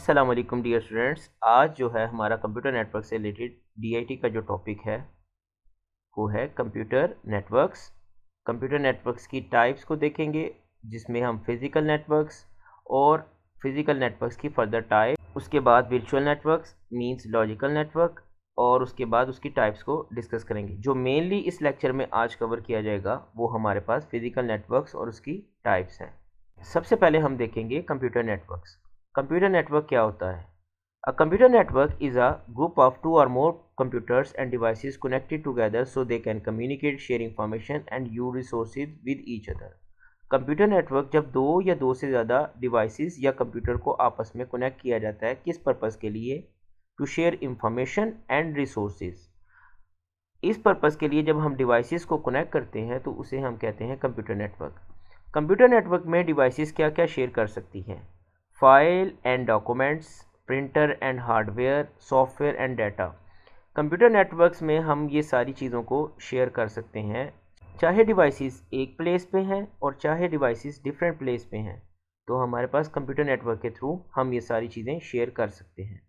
अस्सलाम वालेकुम dear students. आज जो है हमारा कंप्यूटर नेटवर्क से रिलेटेड डीआईटी का जो टॉपिक है वो है कंप्यूटर नेटवर्क्स। कंप्यूटर नेटवर्क्स की टाइप्स को देखेंगे, जिसमें हम फिज़िकल नेटवर्क्स और फिज़िकल नेटवर्क्स की फर्दर टाइप, उसके बाद virtual networks means logical network, और उसके बाद उसकी टाइप्स को डिस्कस करेंगे। जो मेनली इस लेक्चर में आज कवर किया जाएगा वो हमारे पास फिज़िकल नेटवर्क्स और उसकी टाइप्स हैं। सबसे पहले हम देखेंगे कंप्यूटर नेटवर्क्स। कंप्यूटर नेटवर्क क्या होता है? A computer network is a group of two or more computers and devices connected together so they can communicate, share information and use resources with each other. Computer network जब दो या दो से ज़्यादा devices या कंप्यूटर को आपस में कनेक्ट किया जाता है, किस पर्पज़ के लिए? To share information and resources. इस पर्पज़ के लिए जब हम डिवाइसेस को कनेक्ट करते हैं तो उसे हम कहते हैं कंप्यूटर नेटवर्क। कंप्यूटर नेटवर्क में डिवाइसेस क्या क्या शेयर कर सकती हैं? File and documents, printer and hardware, software and data. Computer networks में हम ये सारी चीज़ों को शेयर कर सकते हैं, चाहे डिवाइसेस एक प्लेस पे हैं और चाहे डिवाइसेस डिफरेंट प्लेस पे हैं, तो हमारे पास कंप्यूटर नेटवर्क के थ्रू हम ये सारी चीज़ें शेयर कर सकते हैं।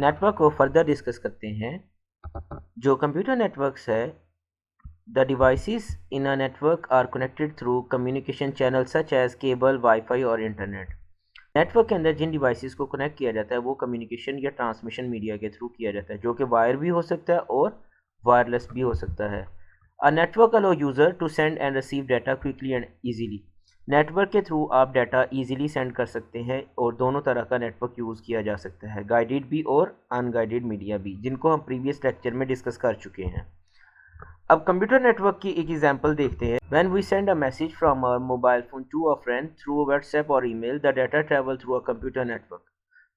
नेटवर्क को फर्दर डिस्कस करते हैं। जो कंप्यूटर नेटवर्क्स है, the devices in a network are connected through communication channel such as cable, wifi और इंटरनेट। नेटवर्क के अंदर जिन डिवाइसेस को कनेक्ट किया जाता है वो कम्युनिकेशन या ट्रांसमिशन मीडिया के थ्रू किया जाता है, जो कि वायर भी हो सकता है और वायरलेस भी हो सकता है। A network allow user to send and receive data quickly and easily. Network के थ्रू आप डाटा ईजिली सेंड कर सकते हैं और दोनों तरह का नेटवर्क यूज़ किया जा सकता है, गाइडेड भी और अनगाइडेड मीडिया भी, जिनको हम प्रीवियस लेक्चर में डिस्कस कर चुके हैं। अब कंप्यूटर नेटवर्क की एक एग्जांपल देखते हैं। When we send a message from our mobile phone to a friend through WhatsApp और email, the data travel through a computer network.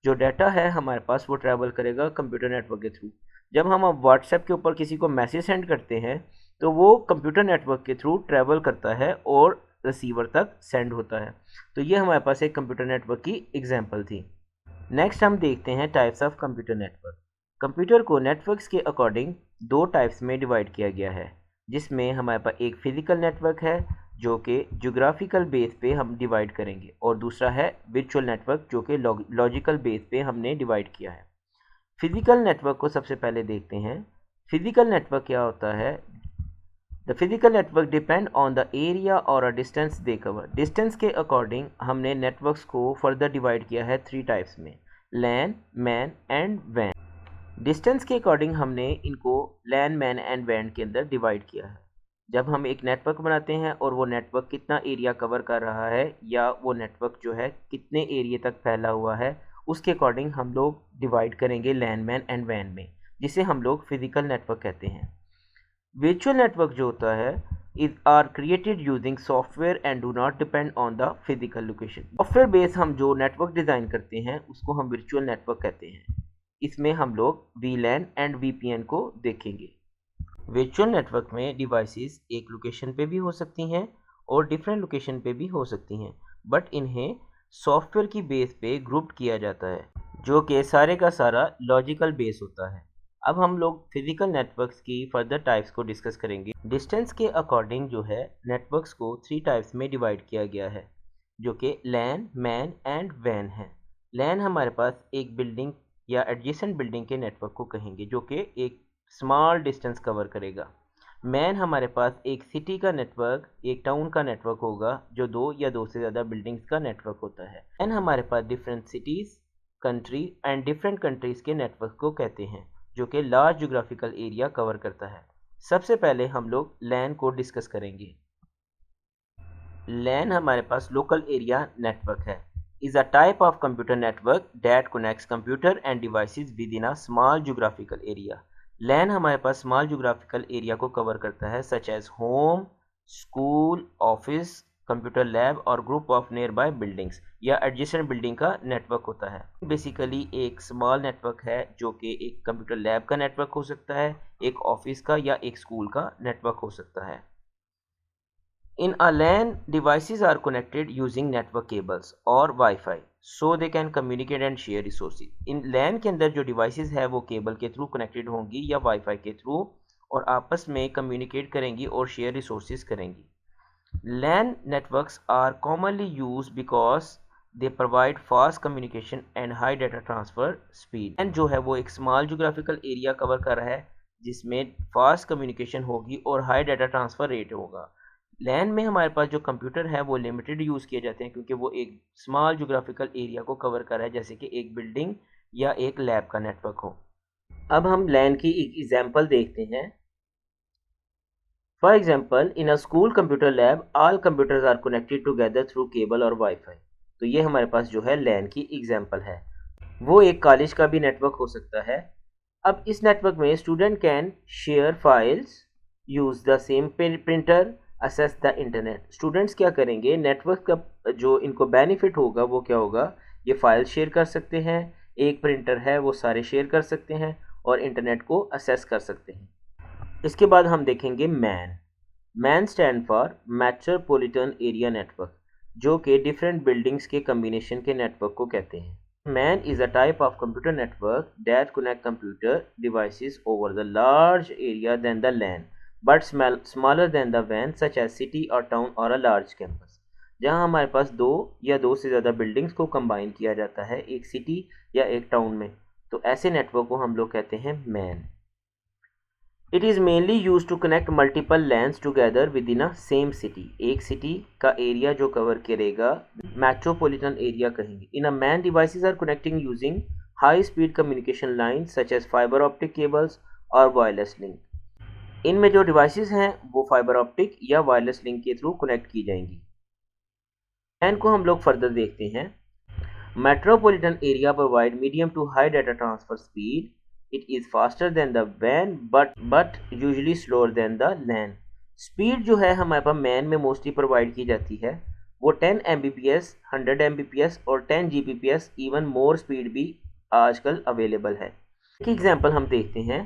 जो डाटा है हमारे पास वो ट्रैवल करेगा कंप्यूटर नेटवर्क के थ्रू। जब हम अब व्हाट्सएप के ऊपर किसी को मैसेज सेंड करते हैं तो वो कंप्यूटर नेटवर्क के थ्रू ट्रैवल करता है और रिसीवर तक सेंड होता है। तो ये हमारे पास एक कंप्यूटर नेटवर्क की एग्जाम्पल थी। नेक्स्ट हम देखते हैं types of computer network. Computer को नेटवर्क्स के अकॉर्डिंग दो टाइप्स में डिवाइड किया गया है, जिसमें हमारे पास एक फिजिकल नेटवर्क है जो कि ज्योग्राफिकल बेस पे हम डिवाइड करेंगे, और दूसरा है वर्चुअल नेटवर्क जो कि लॉजिकल बेस पे हमने डिवाइड किया है। फिजिकल नेटवर्क को सबसे पहले देखते हैं। फिजिकल नेटवर्क क्या होता है? The physical network depend on the area और a distance they cover. Distance के अकॉर्डिंग हमने नेटवर्क्स को फर्दर डिवाइड किया है थ्री टाइप्स में, लैन, मैन एंड वैन। डिस्टेंस के अकॉर्डिंग हमने इनको लैन, मैन एंड वैन के अंदर डिवाइड किया है। जब हम एक नेटवर्क बनाते हैं और वो नेटवर्क कितना एरिया कवर कर रहा है या वो नेटवर्क जो है कितने एरिया तक फैला हुआ है, उसके अकॉर्डिंग हम लोग डिवाइड करेंगे लैन, मैन एंड वैन में, जिसे हम लोग फिजिकल नेटवर्क कहते हैं। वर्चुअल नेटवर्क जो होता है is are created using software and do not depend on the physical location. Software base हम जो नेटवर्क डिज़ाइन करते हैं उसको हम वर्चुअल नेटवर्क कहते हैं। इसमें हम लोग वीलैन एंड वीपीएन को देखेंगे। वर्चुअल नेटवर्क में डिवाइसेस एक लोकेशन पे भी हो सकती हैं और डिफरेंट लोकेशन पे भी हो सकती हैं, बट इन्हें सॉफ्टवेयर की बेस पे ग्रुप किया जाता है, जो कि सारे का सारा लॉजिकल बेस होता है। अब हम लोग फिजिकल नेटवर्क्स की फर्दर टाइप्स को डिस्कस करेंगे। डिस्टेंस के अकॉर्डिंग जो है नेटवर्क्स को थ्री टाइप्स में डिवाइड किया गया है, जो कि लैन, मैन एंड वैन है। लैन हमारे पास एक बिल्डिंग या एडजेसेंट बिल्डिंग के नेटवर्क को कहेंगे, जो कि एक स्मॉल डिस्टेंस कवर करेगा। मैन हमारे पास एक सिटी का नेटवर्क, एक टाउन का नेटवर्क होगा, जो दो या दो से ज़्यादा बिल्डिंग्स का नेटवर्क होता है। एंड हमारे पास different cities, country and different countries के नेटवर्क को कहते हैं, जो कि लार्ज ज्योग्राफिकल एरिया कवर करता है। सबसे पहले हम लोग लैन को डिस्कस करेंगे। लैन हमारे पास लोकल एरिया नेटवर्क है, is a type of computer network that connects computer and devices within a small geographical area. LAN हमारे पास स्मॉल ज्योग्राफिकल एरिया को कवर करता है, such as home, school, office, computer lab और group of nearby buildings या adjacent building का network होता है। बेसिकली एक स्मॉल नेटवर्क है जो कि एक कंप्यूटर लैब का नेटवर्क हो सकता है, एक ऑफिस का या एक स्कूल का नेटवर्क हो सकता है। In a LAN, devices are connected using network cables or Wi-Fi, so they can communicate and share resources. In LAN के अंदर जो devices है वो केबल के थ्रू कनेक्टेड होंगी या Wi-Fi के थ्रू, और आपस में कम्युनिकेट करेंगी और शेयर resources करेंगी। LAN networks are commonly used because they provide fast communication and high data transfer speed. And जो है वो एक स्मॉल जोग्राफिकल एरिया कवर कर रहा है जिसमें फास्ट कम्युनिकेशन होगी और हाई डाटा ट्रांसफ़र रेट होगा। लैन में हमारे पास जो कंप्यूटर है वो लिमिटेड यूज़ किए जाते हैं क्योंकि वो एक स्मॉल जोग्राफिकल एरिया को कवर कर रहा है, जैसे कि एक बिल्डिंग या एक लैब का नेटवर्क हो। अब हम लैन की एक एग्जांपल देखते हैं। For example, in a school computer lab all computers are connected together through cable और वाईफाई। तो ये हमारे पास जो है लैन की एग्जांपल है। वो एक कॉलेज का भी नेटवर्क हो सकता है। अब इस नेटवर्क में student can share files, use the same printer, assess the internet. Students क्या करेंगे, नेटवर्क का जो इनको बेनिफिट होगा वो क्या होगा, ये फाइल शेयर कर सकते हैं, एक प्रिंटर है वो सारे शेयर कर सकते हैं और इंटरनेट को असेस कर सकते हैं। इसके बाद हम देखेंगे man stand for metropolitan area network, जो कि डिफरेंट बिल्डिंग्स के कम्बिनेशन के नेटवर्क को कहते हैं। MAN is a type of computer network that connect computer devices over the large area than the LAN, but smaller than the WAN, such as city or town or a large campus। जहाँ हमारे पास दो या दो से ज़्यादा buildings को combine किया जाता है एक सिटी या एक टाउन में, तो ऐसे नेटवर्क को हम लोग कहते हैं MAN. It is mainly use to connect multiple LANs together within a same city. एक सिटी का एरिया जो कवर करेगा मेट्रोपॉलिटन एरिया कहेंगे। In a MAN devices are connecting using high speed communication line such as fibre optic cables और wireless link. इनमें जो devices हैं वो फाइबर ऑप्टिक या वायरलेस लिंक के थ्रू कनेक्ट की जाएंगी। मैन को हम लोग फर्दर देखते हैं। Metropolitan area provide medium to high data transfer speed. It is faster than the WAN but usually slower than the LAN। Speed जो है हमारे पास मैन में मोस्टली प्रोवाइड की जाती है वो 10 Mbps, 100 Mbps और 10 Gbps, इवन मोर स्पीड भी आजकल अवेलेबल है। एक एग्जांपल हम देखते हैं।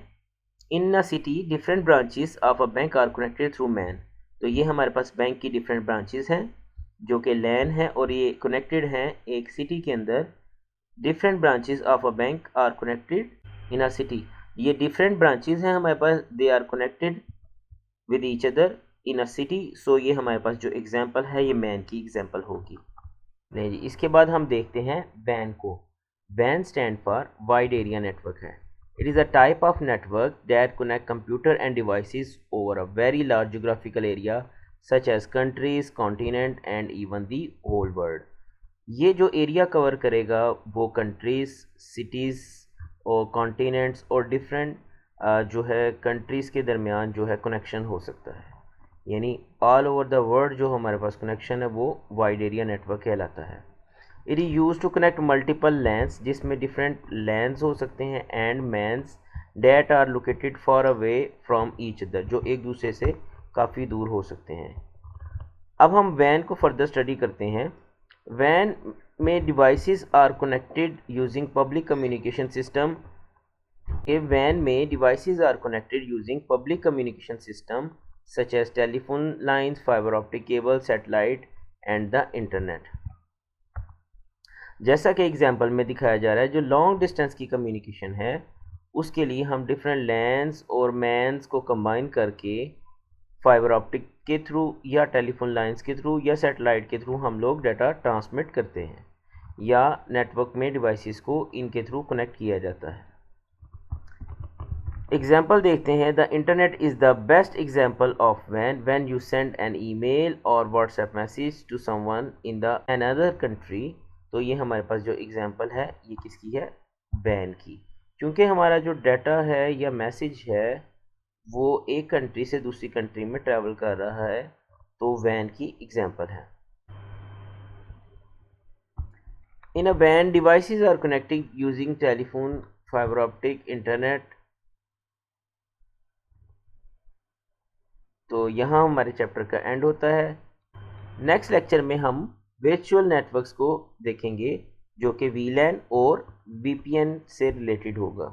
In a city different branches of a bank are connected through MAN. तो ये हमारे पास बैंक की डिफरेंट ब्रांचेस हैं जो कि लैन है और ये कनेक्टेड हैं एक सिटी के अंदर। Different branches of a bank are connected in a city. ये डिफरेंट ब्रांचेस हैं हमारे पास, they are connected with each other in a city. So ये हमारे पास जो एग्जांपल है ये मैन की एग्जांपल होगी। नहीं जी, इसके बाद हम देखते हैं वैन को। वैन stand for wide area network है। It is a type of network that connect computer and devices over a very large geographical area such as countries, continent and even the whole world. ये जो area cover करेगा वो countries, cities और continents और different जो है countries के दरमियान जो है कनेक्शन हो सकता है, यानी ऑल ओवर द वर्ल्ड जो हमारे पास कनेक्शन है वो वाइड एरिया नेटवर्क कहलाता है। It is use to connect multiple LANs, जिसमें डिफरेंट लैंड्स हो सकते हैं, and MANs that are located far away from each other, जो एक दूसरे से काफ़ी दूर हो सकते हैं। अब हम वैन को फर्दर स्टडी करते हैं। वैन में devices are connected using public communication system. A WAN में devices are connected using public communication system such as telephone lines, fiber optic cable, satellite and the internet। जैसा कि एग्जांपल में दिखाया जा रहा है, जो लॉन्ग डिस्टेंस की कम्युनिकेशन है उसके लिए हम डिफरेंट लैंस और मैन्स को कंबाइन करके फाइबर ऑप्टिक के थ्रू या टेलीफोन लाइंस के थ्रू या सैटेलाइट के थ्रू हम लोग डाटा ट्रांसमिट करते हैं या नेटवर्क में डिवाइसेस को इनके थ्रू कनेक्ट किया जाता है। एग्जाम्पल देखते हैं। The internet is the best example of वैन यू सेंड एन ईमेल और WhatsApp message to someone in the another country. तो ये हमारे पास जो एग्जाम्पल है ये किसकी है, वैन की, क्योंकि हमारा जो डाटा है या मैसेज है वो एक कंट्री से दूसरी कंट्री में ट्रैवल कर रहा है, तो वैन की एग्जाम्पल है। इन अ वैन devices are connecting using telephone, fibre optic, internet. तो यहाँ हमारे चैप्टर का एंड होता है। नेक्स्ट लेक्चर में हम वर्चुअल नेटवर्क्स को देखेंगे जो कि वीलैन और वीपीएन से रिलेटेड होगा।